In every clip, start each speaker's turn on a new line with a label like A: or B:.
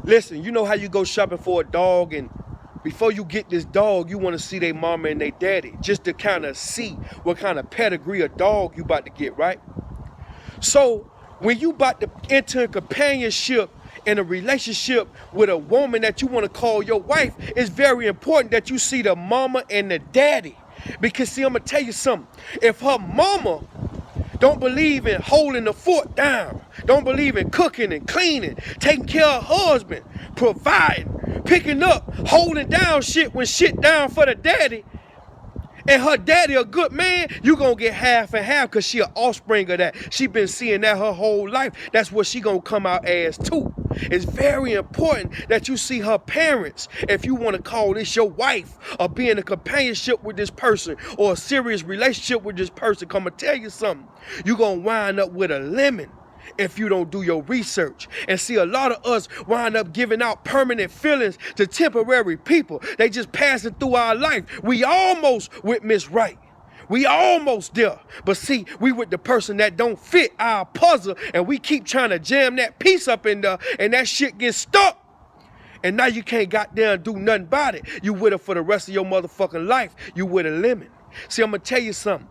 A: Listen, you know how you go shopping for a dog, and before you get this dog, you want to see their mama and their daddy, just to kind of see what kind of pedigree of dog you about to get, right? So when you about to enter a companionship in a relationship with a woman that you want to call your wife, it's very important that you see the mama and the daddy. Because see, I'm going to tell you something. If her mama don't believe in holding the fort down, don't believe in cooking and cleaning, taking care of her husband, providing, picking up, holding down shit when shit down for the daddy, and her daddy a good man, you gonna get half and half because she an offspring of that. She been seeing that her whole life. That's what she gonna come out as too. It's very important that you see her parents if you want to call this your wife or be in a companionship with this person or a serious relationship with this person. Come and tell you something. You gonna wind up with a lemon if you don't do your research. And see, a lot of us wind up giving out permanent feelings to temporary people. They just passing through our life. We almost with Miss Right. We almost there. But see, we with the person that don't fit our puzzle, and we keep trying to jam that piece up in there, and that shit gets stuck. And now you can't goddamn do nothing about it. You with her for the rest of your motherfucking life. You with a lemon. See, I'm gonna tell you something.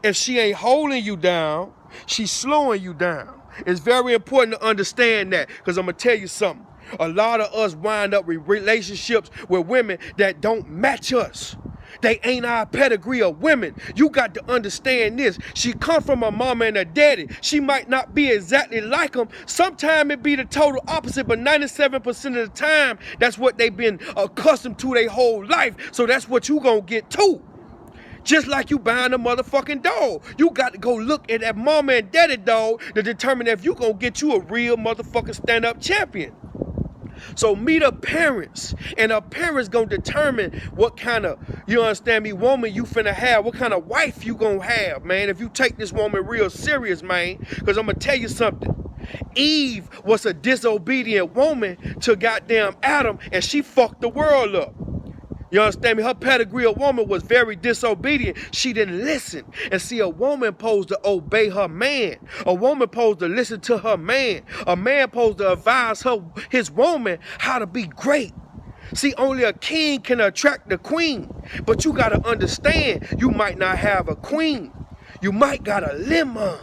A: If she ain't holding you down, she's slowing you down. It's very important to understand that, because I'm going to tell you something. A lot of us wind up with relationships with women that don't match us. They ain't our pedigree of women. You got to understand this. She come from a mama and a daddy. She might not be exactly like them. Sometimes it be the total opposite, but 97% of the time, that's what they've been accustomed to their whole life. So that's what you gonna get too. Just like you buying a motherfucking dog. You got to go look at that mama and daddy dog to determine if you gonna get you a real motherfucking stand-up champion. So meet her parents, and her parents gonna determine what kind of, you understand me, woman you finna have, what kind of wife you gonna have, man, if you take this woman real serious, man. Because I'm gonna tell you something. Eve was a disobedient woman to goddamn Adam, and she fucked the world up. You understand me? Her pedigree of woman was very disobedient. She didn't listen. And see, a woman supposed to obey her man. A woman supposed to listen to her man. A man supposed to advise his woman how to be great. See, only a king can attract the queen. But you got to understand, you might not have a queen. You might got a lemon.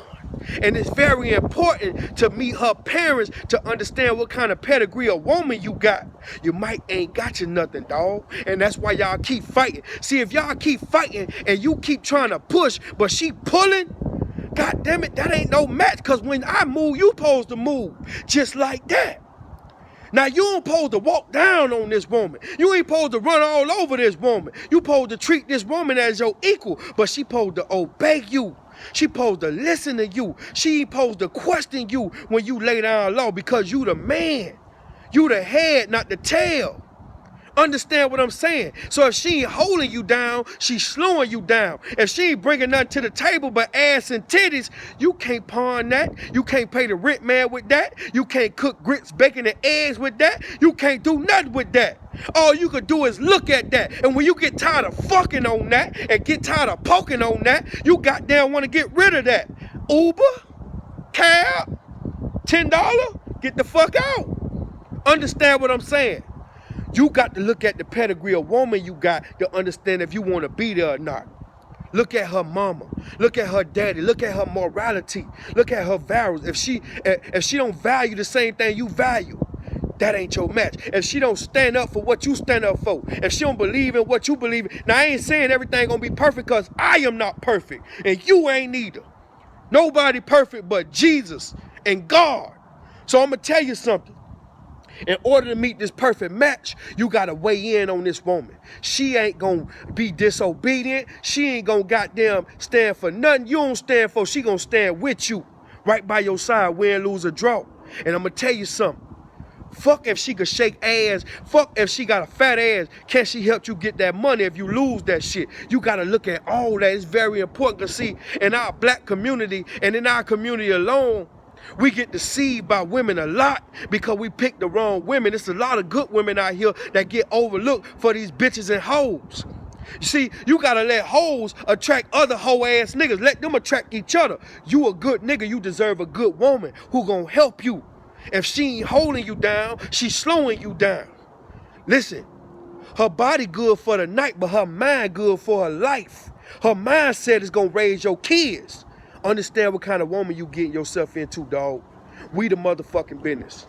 A: And it's very important to meet her parents to understand what kind of pedigree of woman you got. You might ain't got you nothing, dog. And that's why y'all keep fighting. See, if y'all keep fighting and you keep trying to push, but she pulling, God damn it, that ain't no match. Because when I move, you supposed to move just like that. Now, you ain't supposed to walk down on this woman. You ain't supposed to run all over this woman. You supposed to treat this woman as your equal, but she supposed to obey you. She supposed to listen to you. She supposed to question you when you lay down low, because you the man. You the head, not the tail. Understand what I'm saying? So if she ain't holding you down, she's slowing you down. If she ain't bringing nothing to the table but ass and titties, you can't pawn that. You can't pay the rent man with that. You can't cook grits, bacon, and eggs with that. You can't do nothing with that. All you could do is look at that. And when you get tired of fucking on that and get tired of poking on that, you goddamn want to get rid of that. Uber, cab, $10, get the fuck out. Understand what I'm saying? You got to look at the pedigree of woman you got to understand if you want to be there or not. Look at her mama. Look at her daddy. Look at her morality. Look at her values. If she don't value the same thing you value, that ain't your match. If she don't stand up for what you stand up for, if she don't believe in what you believe in. Now, I ain't saying everything gonna be perfect, because I am not perfect, and you ain't neither. Nobody perfect but Jesus and God. So I'm gonna tell you something. In order to meet this perfect match, you gotta weigh in on this woman. She ain't gonna be disobedient. She ain't gonna goddamn stand for nothing you don't stand for. She gonna stand with you, right by your side, win, lose, or draw. And I'm gonna tell you something. Fuck if she could shake ass. Fuck if she got a fat ass. Can she help you get that money if you lose that shit? You gotta look at all that. It's very important, because see, in our black community and in our community alone, we get deceived by women a lot because we pick the wrong women. It's a lot of good women out here that get overlooked for these bitches and hoes. You see, you gotta let hoes attract other hoe ass niggas. Let them attract each other. You a good nigga, you deserve a good woman who gonna help you. If she ain't holding you down, she's slowing you down. Listen, her body good for the night, but her mind good for her life. Her mindset is gonna raise your kids. Understand what kind of woman you getting yourself into, dog. We the motherfucking business.